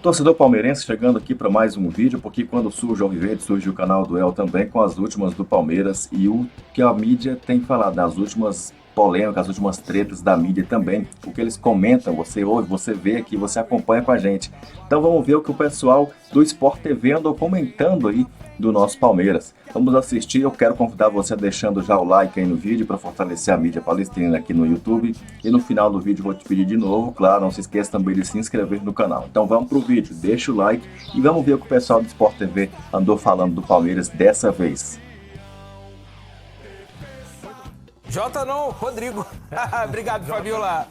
Torcedor palmeirense chegando aqui para mais um vídeo, porque quando surge o Alviverde, surge o canal do El também com as últimas do Palmeiras e o que a mídia tem falado, as últimas polêmicas, as últimas tretas da mídia também, o que eles comentam, você ouve, você vê aqui, você acompanha com a gente. Então vamos ver o que o pessoal do Sport TV andou comentando aí do nosso Palmeiras. Vamos assistir, eu quero convidar você deixando já o like aí no vídeo para fortalecer a mídia palestrina aqui no YouTube. E no final do vídeo vou te pedir de novo, claro, não se esqueça também de se inscrever no canal. Então vamos pro vídeo, deixa o like e vamos ver o que o pessoal do Sport TV andou falando do Palmeiras dessa vez. Jota não, Rodrigo. Obrigado, Fabiola.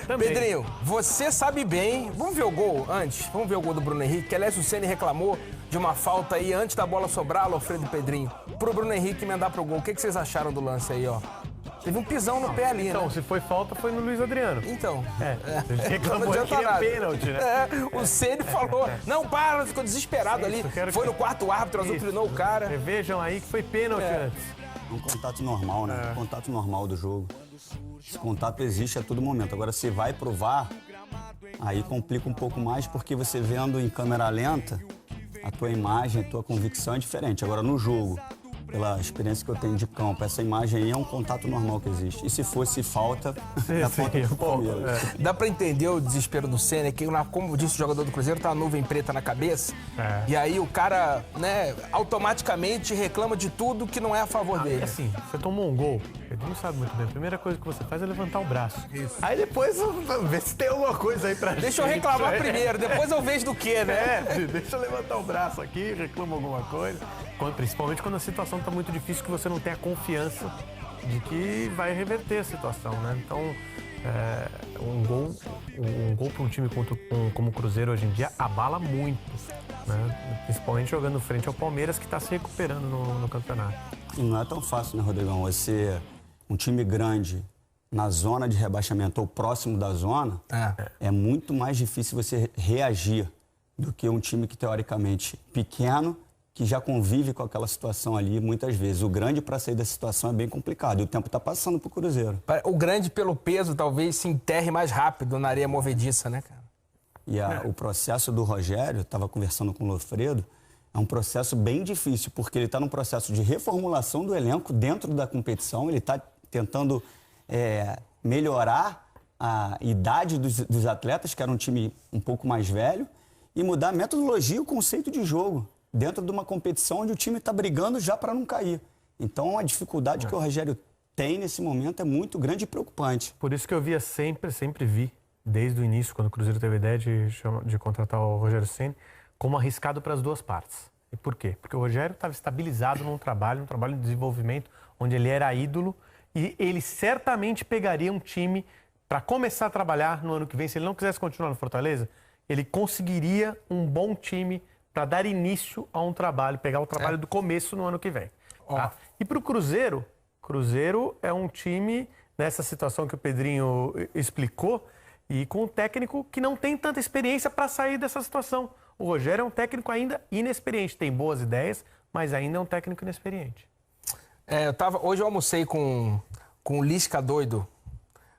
Pedrinho, você sabe bem. Vamos ver o gol antes? Vamos ver o gol do Bruno Henrique, que aliás o Ceni reclamou de uma falta aí antes da bola sobrar, Alfredo e Pedrinho, pro Bruno Henrique emendar pro gol. O que vocês acharam do lance aí, ó? Teve um pisão no pé ali, então, né? se foi falta, foi no Luiz Adriano. Então. Ele reclamou que é pênalti, né? O Ceni falou, não, para, ficou desesperado ali. Foi no quarto árbitro, azucrinou o cara. Vejam aí que foi pênalti antes. Um contato normal, né? Contato normal do jogo. Esse contato existe a todo momento. Agora, se vai pro VAR, aí complica um pouco mais, porque você vendo em câmera lenta, a tua imagem, a tua convicção é diferente. Agora, no jogo, pela experiência que eu tenho de campo, essa imagem aí é um contato normal que existe. E se fosse falta, é falta do Palmeiras. Dá pra entender o desespero do Ceni, que, como disse o jogador do Cruzeiro, tá a nuvem preta na cabeça. E aí o cara, né, automaticamente reclama de tudo que não é a favor dele. Assim, você tomou um gol, ele não sabe muito bem. A primeira coisa que você faz é levantar o braço. Isso. Aí depois, vê se tem alguma coisa aí pra gente. Deixa eu reclamar primeiro, depois eu vejo do que, né? Deixa eu levantar o braço aqui, reclama alguma coisa. Principalmente quando a situação tá muito difícil, que você não tem a confiança de que vai reverter a situação, né? Então, um gol para um time como o Cruzeiro hoje em dia abala muito, né? Principalmente jogando frente ao Palmeiras, que está se recuperando no campeonato. E não é tão fácil, né, Rodrigão? Você, um time grande na zona de rebaixamento ou próximo da zona, é muito mais difícil você reagir do que um time que, teoricamente, pequeno, que já convive com aquela situação ali muitas vezes. O grande, para sair dessa situação, é bem complicado. E o tempo está passando pro Cruzeiro. O grande, pelo peso, talvez se enterre mais rápido na areia movediça, né, cara? E o processo do Rogério, estava conversando com o Lofredo, é um processo bem difícil, porque ele está num processo de reformulação do elenco dentro da competição. Ele está tentando melhorar a idade dos atletas, que era um time um pouco mais velho, e mudar a metodologia e o conceito de jogo dentro de uma competição onde o time está brigando já para não cair. Então, a dificuldade que o Rogério tem nesse momento é muito grande e preocupante. Por isso que eu sempre vi, desde o início, quando o Cruzeiro teve a ideia de contratar o Rogério Ceni, como arriscado para as duas partes. E por quê? Porque o Rogério estava estabilizado num trabalho de desenvolvimento, onde ele era ídolo, e ele certamente pegaria um time para começar a trabalhar no ano que vem. Se ele não quisesse continuar no Fortaleza, ele conseguiria um bom time para dar início a um trabalho, pegar o trabalho do começo no ano que vem. Tá? E para o Cruzeiro é um time, nessa situação que o Pedrinho explicou, e com um técnico que não tem tanta experiência para sair dessa situação. O Rogério é um técnico ainda inexperiente, tem boas ideias, mas ainda é um técnico inexperiente. Hoje eu almocei com o Lisca doido.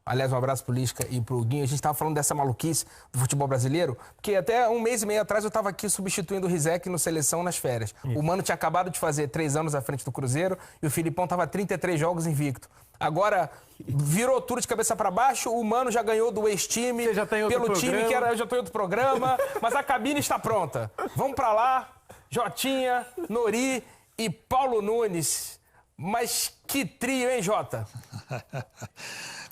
Aliás, um abraço pro Lisca e pro Guinho. A gente tava falando dessa maluquice do futebol brasileiro, porque até um mês e meio atrás eu tava aqui substituindo o Rizek no Seleção nas férias. O Mano tinha acabado de fazer 3 anos à frente do Cruzeiro e o Filipão tava 33 jogos invicto. Agora, virou tudo de cabeça pra baixo, o Mano já ganhou do ex-time, pelo time que era, eu já tô em outro programa, mas a cabine está pronta. Vamos pra lá, Jotinha, Nori e Paulo Nunes. Mas que trio, hein, Jota?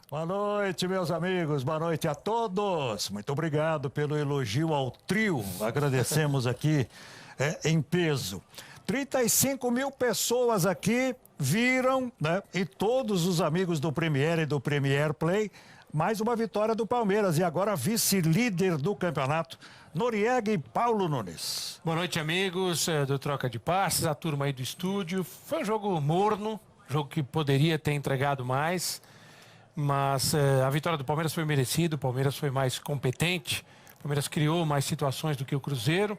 Boa noite, meus amigos. Boa noite a todos. Muito obrigado pelo elogio ao trio. Agradecemos aqui em peso. 35 mil pessoas aqui viram, né? E todos os amigos do Premier e do Premier Play, mais uma vitória do Palmeiras. E agora vice-líder do campeonato, Noriega e Paulo Nunes. Boa noite, amigos do Troca de Passes, a turma aí do estúdio. Foi um jogo morno, jogo que poderia ter entregado mais. Mas a vitória do Palmeiras foi merecida, o Palmeiras foi mais competente, o Palmeiras criou mais situações do que o Cruzeiro.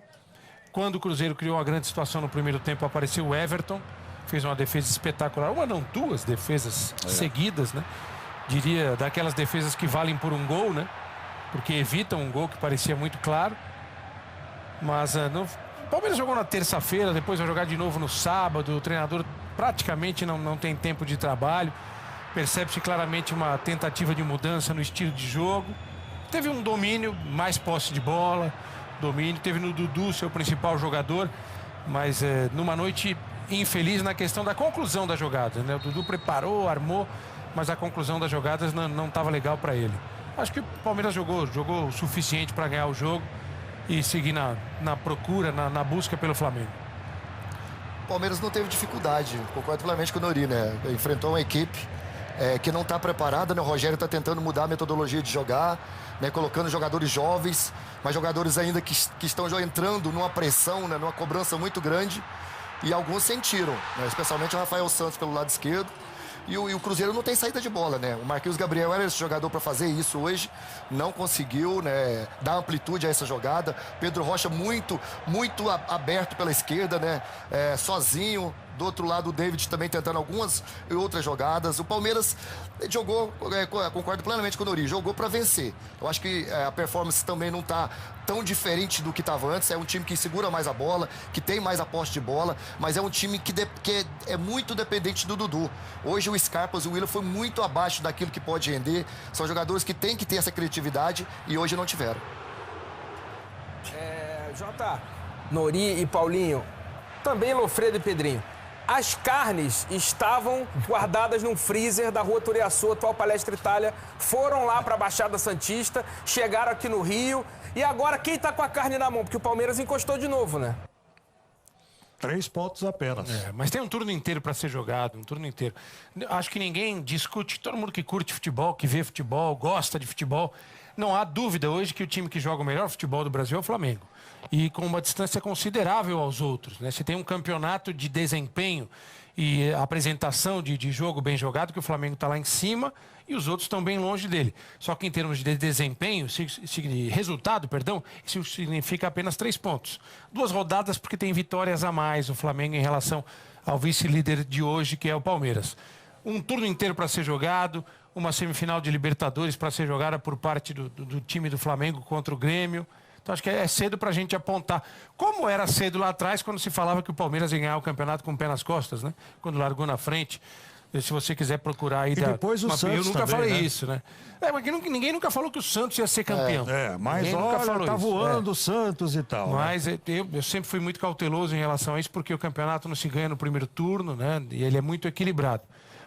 Quando o Cruzeiro criou uma grande situação no primeiro tempo, apareceu o Everton, fez uma defesa espetacular, uma não, 2 defesas seguidas, né? Diria, daquelas defesas que valem por um gol, né? Porque evitam um gol que parecia muito claro. Mas o Palmeiras jogou na terça-feira, depois vai jogar de novo no sábado. O treinador praticamente não tem tempo de trabalho. Percebe-se claramente uma tentativa de mudança no estilo de jogo. Teve um domínio, mais posse de bola, domínio. Teve no Dudu, seu principal jogador, mas numa noite infeliz na questão da conclusão da jogada, né? O Dudu preparou, armou, mas a conclusão das jogadas não estava legal para ele. Acho que o Palmeiras jogou o suficiente para ganhar o jogo e seguir na procura, na busca pelo Flamengo. O Palmeiras não teve dificuldade, concordo plenamente com o Nori, né? Enfrentou uma equipe que não está preparada, né? O Rogério está tentando mudar a metodologia de jogar, né? Colocando jogadores jovens, mas jogadores ainda que estão já entrando numa pressão, né? Numa cobrança muito grande, e alguns sentiram, né? Especialmente o Rafael Santos pelo lado esquerdo. E o Cruzeiro não tem saída de bola, né? O Marquinhos Gabriel era esse jogador para fazer isso hoje, não conseguiu, né, dar amplitude a essa jogada. Pedro Rocha muito aberto pela esquerda, né? Sozinho. Do outro lado, o David também tentando algumas e outras jogadas. O Palmeiras jogou, concordo plenamente com o Nori, jogou para vencer. Eu acho que a performance também não está tão diferente do que estava antes. É um time que segura mais a bola, que tem mais a posse de bola, mas é um time que é muito dependente do Dudu. Hoje o Scarpas e o Willian foi muito abaixo daquilo que pode render. São jogadores que têm que ter essa criatividade e hoje não tiveram. Jota, Nori e Paulinho, também Lofredo e Pedrinho. As carnes estavam guardadas num freezer da Rua Turiaçu, atual Palestra Itália. Foram lá para a Baixada Santista, chegaram aqui no Rio. E agora quem está com a carne na mão? Porque o Palmeiras encostou de novo, né? 3 pontos apenas. Mas tem um turno inteiro para ser jogado, um turno inteiro. Acho que ninguém discute, todo mundo que curte futebol, que vê futebol, gosta de futebol. Não há dúvida hoje que o time que joga o melhor futebol do Brasil é o Flamengo. E com uma distância considerável aos outros, né? Você tem um campeonato de desempenho e apresentação de jogo bem jogado, que o Flamengo está lá em cima e os outros estão bem longe dele. Só que em termos de desempenho, resultado, isso significa apenas 3 pontos. 2 rodadas porque tem vitórias a mais o Flamengo em relação ao vice-líder de hoje, que é o Palmeiras. Um turno inteiro para ser jogado, uma semifinal de Libertadores para ser jogada por parte do time do Flamengo contra o Grêmio. Então acho que é cedo para a gente apontar. Como era cedo lá atrás, quando se falava que o Palmeiras ia ganhar o campeonato com o pé nas costas, né? Quando largou na frente. Se você quiser procurar aí... E depois o Santos eu nunca também, falei né? isso, né? Mas ninguém nunca falou que o Santos ia ser campeão. Mas ninguém olha, nunca falou tá isso. voando o Santos e tal. Mas eu sempre fui muito cauteloso em relação a isso, porque o campeonato não se ganha no primeiro turno, né? E ele é muito equilibrado.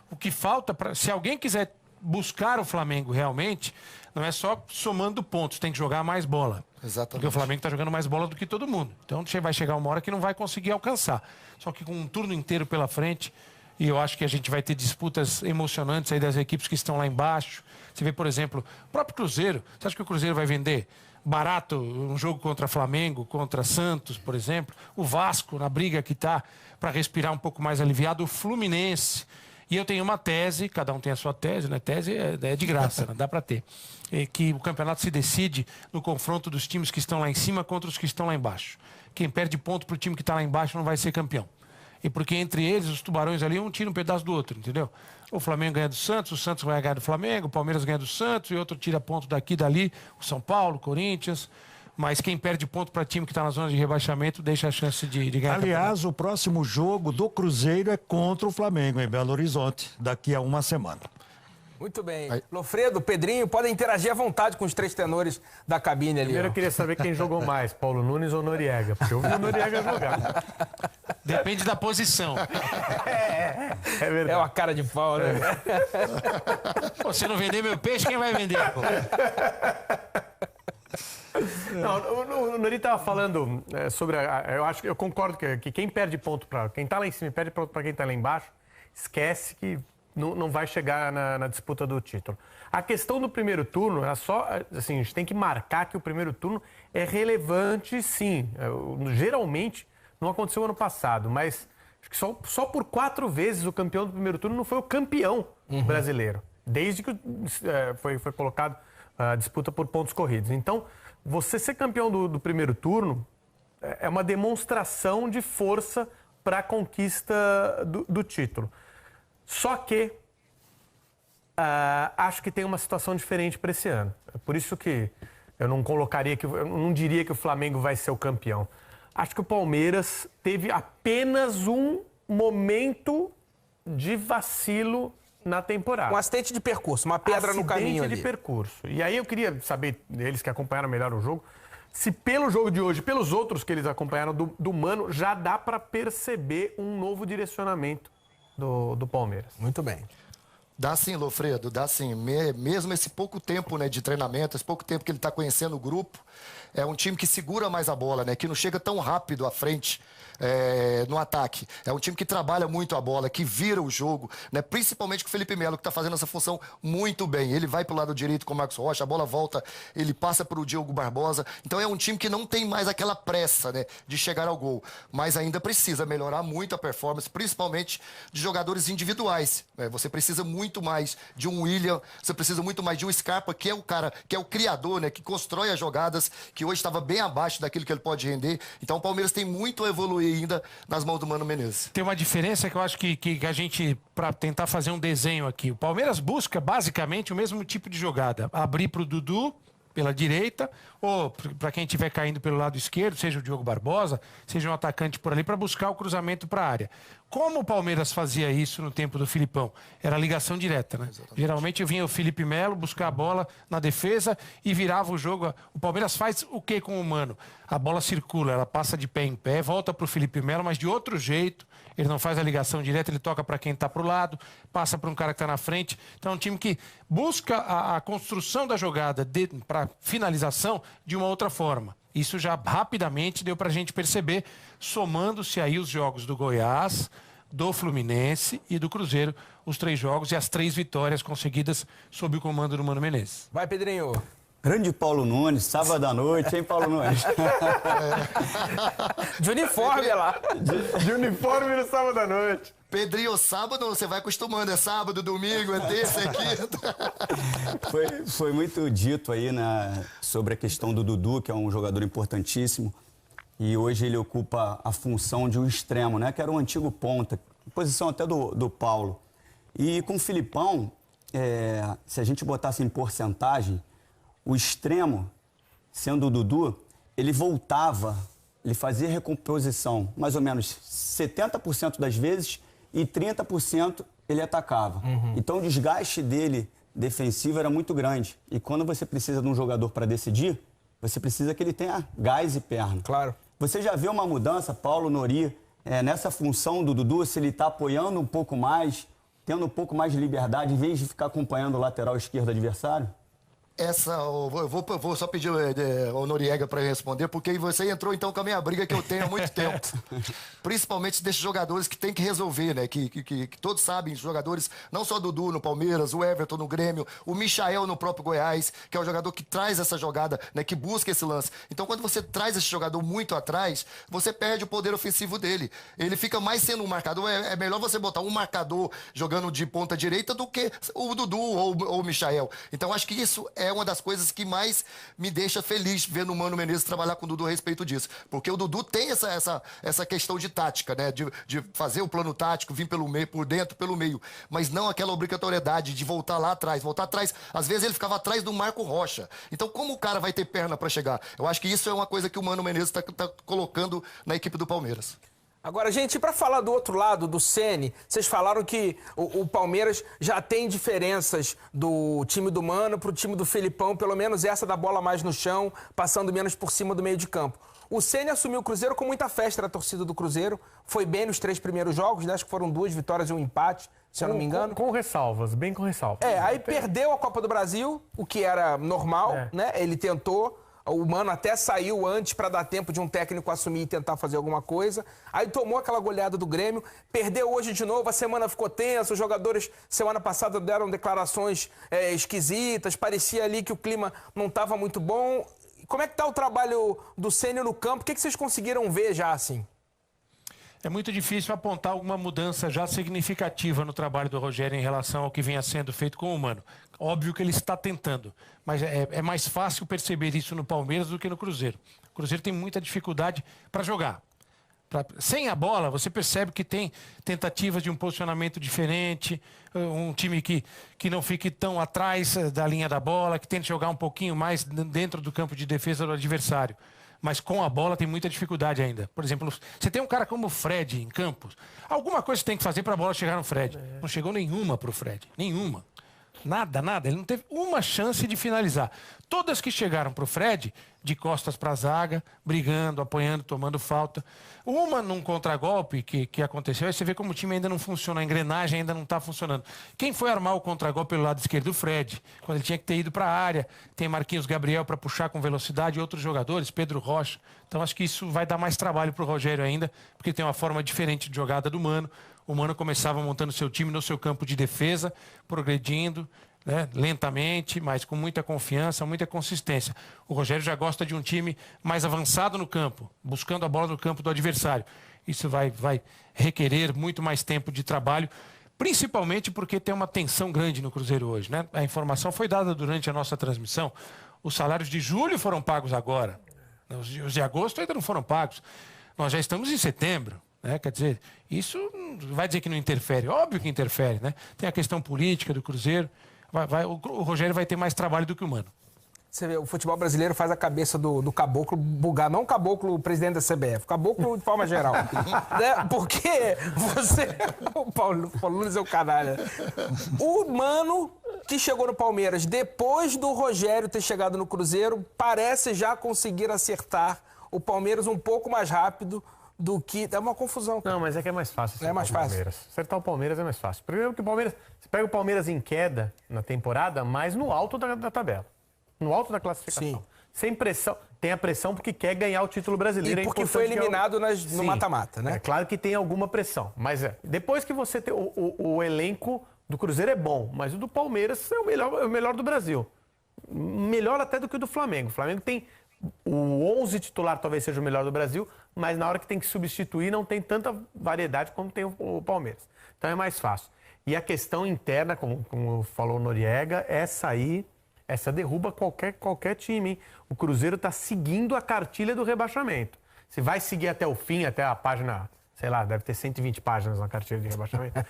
O que falta, se alguém quiser buscar o Flamengo realmente, não é só somando pontos, tem que jogar mais bola. Exatamente. Porque o Flamengo está jogando mais bola do que todo mundo. Então vai chegar uma hora que não vai conseguir alcançar. Só que com um turno inteiro pela frente, e eu acho que a gente vai ter disputas emocionantes aí das equipes que estão lá embaixo. Você vê, por exemplo, o próprio Cruzeiro. Você acha que o Cruzeiro vai vender barato um jogo contra Flamengo, contra Santos, por exemplo? O Vasco, na briga que está, para respirar um pouco mais aliviado. O Fluminense. E eu tenho uma tese, cada um tem a sua tese, né? Tese é de graça, né? Dá para ter. Que o campeonato se decide no confronto dos times que estão lá em cima contra os que estão lá embaixo. Quem perde ponto para o time que está lá embaixo não vai ser campeão. E porque entre eles, os tubarões ali, um tira um pedaço do outro, entendeu? O Flamengo ganha do Santos, o Santos vai ganhar do Flamengo, o Palmeiras ganha do Santos, e outro tira ponto daqui e dali, o São Paulo, o Corinthians. Mas quem perde ponto para time que está na zona de rebaixamento deixa a chance de ganhar. Aliás, o próximo jogo do Cruzeiro é contra o Flamengo, em Belo Horizonte, daqui a uma semana. Muito bem. Lofredo, Pedrinho, podem interagir à vontade com os 3 tenores da cabine ali. Primeiro eu queria saber quem jogou mais, Paulo Nunes ou Noriega, porque eu vi o Noriega jogar. Depende da posição. É verdade. É uma cara de pau, né? Pô, se não vender meu peixe, quem vai vender? Pô? Não, o Nori estava falando sobre... eu concordo que quem perde ponto para... Quem está lá em cima e perde ponto para quem está lá embaixo, esquece que não vai chegar na disputa do título. A questão do primeiro turno, era só... Assim, a gente tem que marcar que o primeiro turno é relevante, sim. Geralmente, não aconteceu ano passado, mas acho que só por 4 vezes o campeão do primeiro turno não foi o campeão brasileiro. Desde que foi colocado a disputa por pontos corridos. Então, você ser campeão do primeiro turno é uma demonstração de força para a conquista do título. Só que acho que tem uma situação diferente para esse ano. É por isso que eu não diria que o Flamengo vai ser o campeão. Acho que o Palmeiras teve apenas um momento de vacilo na temporada. Um acidente de percurso, uma pedra no caminho ali. Acidente de percurso. E aí eu queria saber, eles que acompanharam melhor o jogo, se pelo jogo de hoje, pelos outros que eles acompanharam do Mano, já dá para perceber um novo direcionamento do Palmeiras. Muito bem. Dá sim, Lofredo, dá sim. Mesmo esse pouco tempo, né, de treinamento, esse pouco tempo que ele está conhecendo o grupo, é um time que segura mais a bola, né, que não chega tão rápido à frente no ataque. É um time que trabalha muito a bola, que vira o jogo, né, principalmente com o Felipe Melo, que está fazendo essa função muito bem. Ele vai para o lado direito com o Marcos Rocha, a bola volta, ele passa para o Diogo Barbosa. Então é um time que não tem mais aquela pressa, né, de chegar ao gol, mas ainda precisa melhorar muito a performance, principalmente de jogadores individuais. Você precisa muito mais de um William, você precisa muito mais de um Scarpa, que é o cara, que é o criador, né, que constrói as jogadas, que hoje estava bem abaixo daquilo que ele pode render. Então o Palmeiras tem muito a evoluir ainda nas mãos do Mano Menezes. Tem uma diferença que eu acho que a gente, para tentar fazer um desenho aqui, o Palmeiras busca basicamente o mesmo tipo de jogada. Abrir para o Dudu pela direita, ou para quem estiver caindo pelo lado esquerdo, seja o Diogo Barbosa, seja um atacante por ali, para buscar o cruzamento para a área. Como o Palmeiras fazia isso no tempo do Filipão? Era ligação direta, né? Exatamente. Geralmente vinha o Felipe Melo buscar a bola na defesa e virava o jogo. O Palmeiras faz o que com o Mano? A bola circula, ela passa de pé em pé, volta para o Felipe Melo, mas de outro jeito. Ele não faz a ligação direta, ele toca para quem está para o lado, passa para um cara que está na frente. Então é um time que busca a construção da jogada para finalização de uma outra forma. Isso já rapidamente deu para a gente perceber, somando-se aí os jogos do Goiás, do Fluminense e do Cruzeiro, os 3 jogos e as 3 vitórias conseguidas sob o comando do Mano Menezes. Vai, Pedrinho. Grande Paulo Nunes, sábado à noite, hein, Paulo Nunes? De uniforme lá. De uniforme no sábado à noite. Pedrinho, sábado você vai acostumando, é sábado, domingo, é terça, é quinta. Foi muito dito aí sobre a questão do Dudu, que é um jogador importantíssimo. E hoje ele ocupa a função de um extremo, né? Que era um antigo ponta, posição até do Paulo. E com o Filipão, se a gente botasse em porcentagem, o extremo, sendo o Dudu, ele voltava, ele fazia recomposição mais ou menos 70% das vezes e 30% ele atacava. Então o desgaste dele defensivo era muito grande. E quando você precisa de um jogador para decidir, você precisa que ele tenha gás e perna. Claro. Você já vê uma mudança, Paulo Nori, nessa função do Dudu, se ele está apoiando um pouco mais, tendo um pouco mais de liberdade, em vez de ficar acompanhando o lateral esquerdo adversário? Eu vou só pedir ao Noriega para responder, porque você entrou então com a minha briga que eu tenho há muito tempo. Principalmente desses jogadores que tem que resolver, né? Que todos sabem, os jogadores, não só o Dudu no Palmeiras, o Everton no Grêmio, o Michael no próprio Goiás, que é o jogador que traz essa jogada, né? Que busca esse lance. Então, quando você traz esse jogador muito atrás, você perde o poder ofensivo dele. Ele fica mais sendo um marcador. É melhor você botar um marcador jogando de ponta direita do que o Dudu ou o Michael. Então, acho que isso é uma das coisas que mais me deixa feliz vendo o Mano Menezes trabalhar com o Dudu a respeito disso. Porque o Dudu tem essa questão de tática, né? De fazer o plano tático, vir pelo meio, por dentro, pelo meio. Mas não aquela obrigatoriedade de voltar lá atrás. Voltar atrás, às vezes ele ficava atrás do Marco Rocha. Então, como o cara vai ter perna para chegar? Eu acho que isso é uma coisa que o Mano Menezes está colocando na equipe do Palmeiras. Agora, gente, para falar do outro lado, do Ceni, vocês falaram que o Palmeiras já tem diferenças do time do Mano pro time do Felipão, pelo menos essa da bola mais no chão, passando menos por cima do meio de campo. O Ceni assumiu o Cruzeiro com muita festa da torcida do Cruzeiro, foi bem nos 3 primeiros jogos, né? Acho que foram 2 vitórias e um empate, se eu não me engano. Com ressalvas, bem com ressalvas. Aí perdeu a Copa do Brasil, o que era normal, né? Ele tentou... O Mano até saiu antes para dar tempo de um técnico assumir e tentar fazer alguma coisa. Aí tomou aquela goleada do Grêmio, perdeu hoje de novo, a semana ficou tensa, os jogadores semana passada deram declarações esquisitas, parecia ali que o clima não estava muito bom. Como é que está o trabalho do Ceni no campo? O que vocês conseguiram ver já assim? É muito difícil apontar alguma mudança já significativa no trabalho do Rogério em relação ao que vinha sendo feito com o Mano. Óbvio que ele está tentando, mas é mais fácil perceber isso no Palmeiras do que no Cruzeiro. O Cruzeiro tem muita dificuldade para jogar. Sem a bola, você percebe que tem tentativas de um posicionamento diferente, um time que não fique tão atrás da linha da bola, que tente jogar um pouquinho mais dentro do campo de defesa do adversário. Mas com a bola tem muita dificuldade ainda. Por exemplo, você tem um cara como o Fred em campo, alguma coisa você tem que fazer para a bola chegar no Fred. Não chegou nenhuma para o Fred, nenhuma. Nada. Ele não teve uma chance de finalizar. Todas que chegaram para o Fred, de costas para a zaga, brigando, apoiando, tomando falta. Uma num contragolpe que aconteceu, aí você vê como o time ainda não funciona, a engrenagem ainda não está funcionando. Quem foi armar o contragolpe pelo lado esquerdo? O Fred, quando ele tinha que ter ido para a área. Tem Marquinhos Gabriel para puxar com velocidade e outros jogadores, Pedro Rocha. Então acho que isso vai dar mais trabalho para o Rogério ainda, porque tem uma forma diferente de jogada do Mano. O Mano começava montando seu time no seu campo de defesa, progredindo, né, lentamente, mas com muita confiança, muita consistência. O Rogério já gosta de um time mais avançado no campo, buscando a bola no campo do adversário. Isso vai requerer muito mais tempo de trabalho, principalmente porque tem uma tensão grande no Cruzeiro hoje, né? A informação foi dada durante a nossa transmissão. Os salários de julho foram pagos agora. Os de agosto ainda não foram pagos. Nós já estamos em setembro. Quer dizer, isso vai dizer que não interfere. Óbvio que interfere, né? Tem a questão política do Cruzeiro. O Rogério vai ter mais trabalho do que o Mano. Você vê, o futebol brasileiro faz a cabeça do caboclo bugar. Não o caboclo, o presidente da CBF. O caboclo de forma geral. Né? Porque você... O Paulo Nunes é o canalha. O Mano, que chegou no Palmeiras depois do Rogério ter chegado no Cruzeiro, parece já conseguir acertar o Palmeiras um pouco mais rápido do que... É uma confusão. Não, mas é que é mais fácil acertar é mais fácil. Palmeiras. Acertar o Palmeiras é mais fácil. Primeiro que o Palmeiras... Você pega o Palmeiras em queda na temporada, mas no alto da tabela. No alto da classificação. Sim. Sem pressão. Tem a pressão porque quer ganhar o título brasileiro. E porque foi eliminado no mata-mata, né? É claro que tem alguma pressão. Mas depois que você tem... O elenco do Cruzeiro é bom, mas o do Palmeiras é o melhor do Brasil. Melhor até do que o do Flamengo. O Flamengo tem... O 11 titular talvez seja o melhor do Brasil, mas na hora que tem que substituir não tem tanta variedade como tem o Palmeiras. Então é mais fácil. E a questão interna, como falou o Noriega, essa derruba qualquer time, hein? O Cruzeiro está seguindo a cartilha do rebaixamento. Se vai seguir até o fim, até a página, sei lá, deve ter 120 páginas na cartilha de rebaixamento.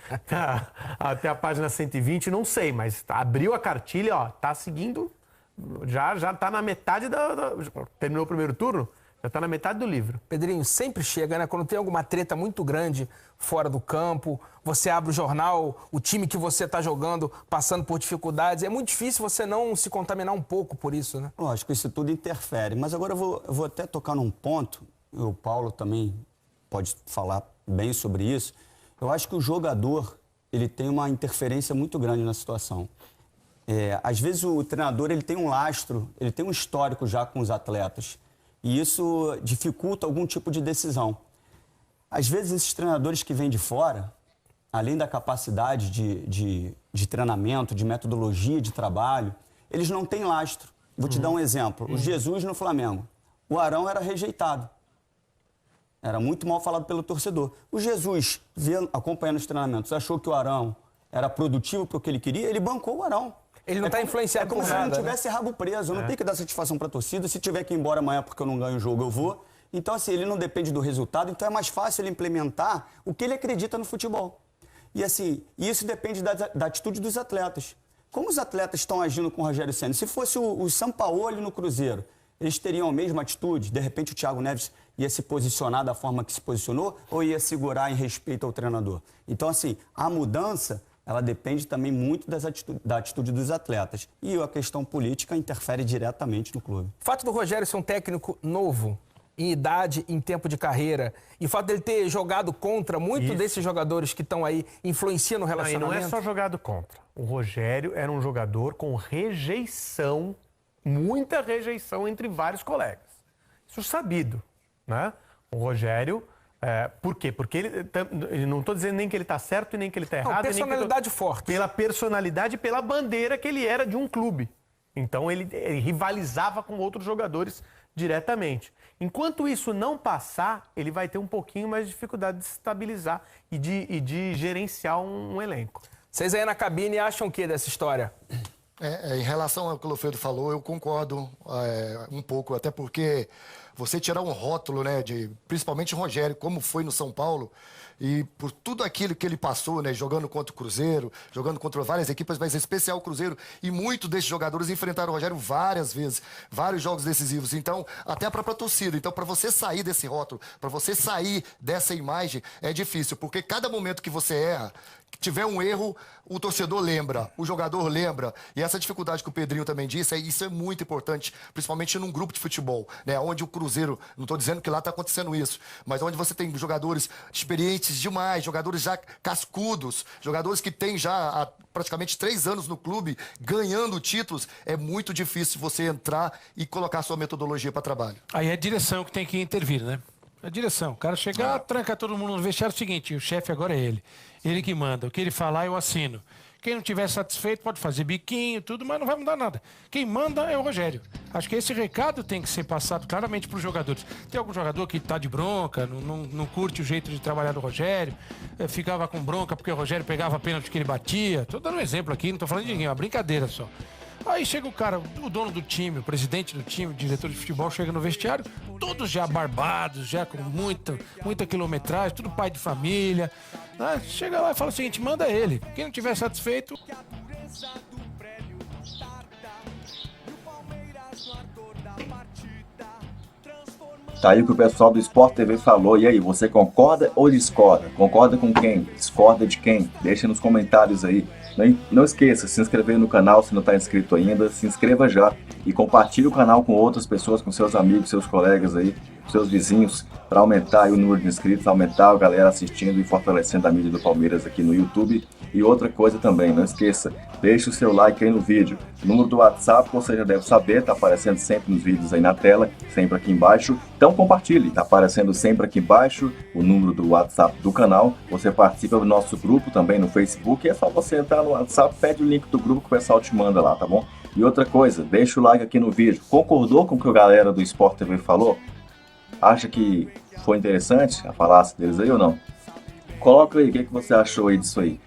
Até a página 120, não sei, mas abriu a cartilha, ó, tá seguindo... Já tá na metade terminou o primeiro turno, já tá na metade do livro. Pedrinho, sempre chega, né? Quando tem alguma treta muito grande fora do campo, você abre o jornal, o time que você tá jogando passando por dificuldades, é muito difícil você não se contaminar um pouco por isso, né? Lógico, isso tudo interfere, mas agora eu vou até tocar num ponto, e o Paulo também pode falar bem sobre isso. Eu acho que o jogador, ele tem uma interferência muito grande na situação. Às vezes o treinador ele tem um lastro, ele tem um histórico já com os atletas e isso dificulta algum tipo de decisão. Às vezes esses treinadores que vêm de fora, além da capacidade de treinamento, de metodologia de trabalho, eles não têm lastro. Vou te dar um exemplo. O Jesus no Flamengo. O Arão era rejeitado. Era muito mal falado pelo torcedor. O Jesus, acompanhando os treinamentos, achou que o Arão era produtivo para o que ele queria, ele bancou o Arão. Ele não está influenciado por nada. É como se ele não tivesse rabo preso. Eu não tenho que dar satisfação para a torcida. Se tiver que ir embora amanhã porque eu não ganho o jogo, eu vou. Então, assim, ele não depende do resultado. Então, é mais fácil ele implementar o que ele acredita no futebol. E, assim, isso depende da atitude dos atletas. Como os atletas estão agindo com o Rogério Ceni? Se fosse o Sampaoli no Cruzeiro, eles teriam a mesma atitude? De repente, o Thiago Neves ia se posicionar da forma que se posicionou ou ia segurar em respeito ao treinador? Então, assim, a mudança... ela depende também muito da atitude dos atletas. E a questão política interfere diretamente no clube. O fato do Rogério ser um técnico novo, em idade, em tempo de carreira, e o fato dele ter jogado contra muitos desses jogadores que estão aí, influencia no relacionamento? Não é só jogado contra. O Rogério era um jogador com rejeição, muita rejeição entre vários colegas. Isso sabido, né? O Rogério... por quê? Porque ele não estou dizendo nem que ele está certo e nem que ele está errado. Personalidade forte. Pela personalidade e pela bandeira que ele era de um clube. Então ele rivalizava com outros jogadores diretamente. Enquanto isso não passar, ele vai ter um pouquinho mais de dificuldade de se estabilizar e de gerenciar um elenco. Vocês aí na cabine acham o que dessa história? Em relação ao que o Lofredo falou, eu concordo um pouco, até porque você tirar um rótulo, né, principalmente o Rogério, como foi no São Paulo, e por tudo aquilo que ele passou, né, jogando contra o Cruzeiro, jogando contra várias equipes, mas em especial o Cruzeiro, e muitos desses jogadores enfrentaram o Rogério várias vezes, vários jogos decisivos, então, até a própria torcida. Então, para você sair desse rótulo, para você sair dessa imagem, é difícil, porque cada momento que você erra, que tiver um erro, o torcedor lembra, o jogador lembra. E essa dificuldade que o Pedrinho também disse, isso é muito importante, principalmente num grupo de futebol, né? Onde o Cruzeiro, não estou dizendo que lá está acontecendo isso, mas onde você tem jogadores experientes demais, jogadores já cascudos, jogadores que têm já há praticamente 3 anos no clube, ganhando títulos, é muito difícil você entrar e colocar a sua metodologia para trabalho. Aí é a direção que tem que intervir, né? A direção. O cara chegar, tranca todo mundo no vestiário, é o seguinte, o chefe agora é ele. Ele que manda. O que ele falar, eu assino. Quem não estiver satisfeito pode fazer biquinho, tudo, mas não vai mudar nada. Quem manda é o Rogério. Acho que esse recado tem que ser passado claramente para os jogadores. Tem algum jogador que está de bronca, não curte o jeito de trabalhar do Rogério, ficava com bronca porque o Rogério pegava a pênalti que ele batia. Estou dando um exemplo aqui, não estou falando de ninguém, é uma brincadeira só. Aí chega o cara, o dono do time, o presidente do time, o diretor de futebol, chega no vestiário, todos já barbados, já com muita quilometragem, tudo pai de família. Né? Chega lá e fala o seguinte, manda ele. Quem não tiver satisfeito... Tá aí o que o pessoal do Sport TV falou. E aí, você concorda ou discorda? Concorda com quem? Discorda de quem? Deixa nos comentários aí. Não esqueça, se inscrever no canal se não está inscrito ainda, se inscreva já e compartilhe o canal com outras pessoas, com seus amigos, seus colegas aí, seus vizinhos, para aumentar aí o número de inscritos, aumentar a galera assistindo e fortalecendo a mídia do Palmeiras aqui no YouTube. E outra coisa também, não esqueça, deixe o seu like aí no vídeo. O número do WhatsApp você já deve saber, tá aparecendo sempre nos vídeos aí na tela, sempre aqui embaixo. Então compartilhe, tá aparecendo sempre aqui embaixo o número do WhatsApp do canal. Você participa do nosso grupo também no Facebook, e é só você entrar no WhatsApp, pede o link do grupo que o pessoal te manda lá, tá bom? E outra coisa, deixa o like aqui no vídeo. Concordou com o que a galera do Sport TV falou? Acha que foi interessante a falácia deles aí ou não? Coloca aí o que você achou aí disso aí.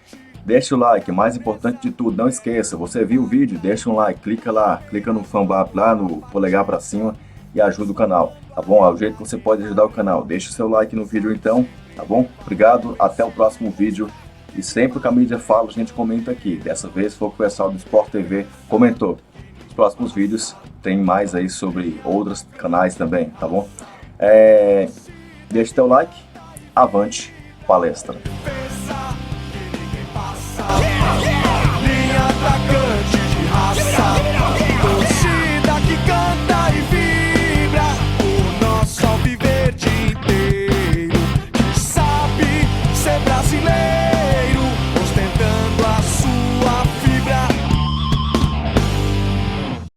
Deixa o like, mais importante de tudo, não esqueça, você viu o vídeo, deixa um like, clica lá, clica no fanbar lá, no polegar pra cima e ajuda o canal, tá bom? É o jeito que você pode ajudar o canal. Deixa o seu like no vídeo então, tá bom? Obrigado, até o próximo vídeo. E sempre que a mídia fala, a gente comenta aqui. Dessa vez foi o que o pessoal do Sport TV comentou. Os próximos vídeos tem mais aí sobre outros canais também, tá bom? Deixa teu like, avante palestra.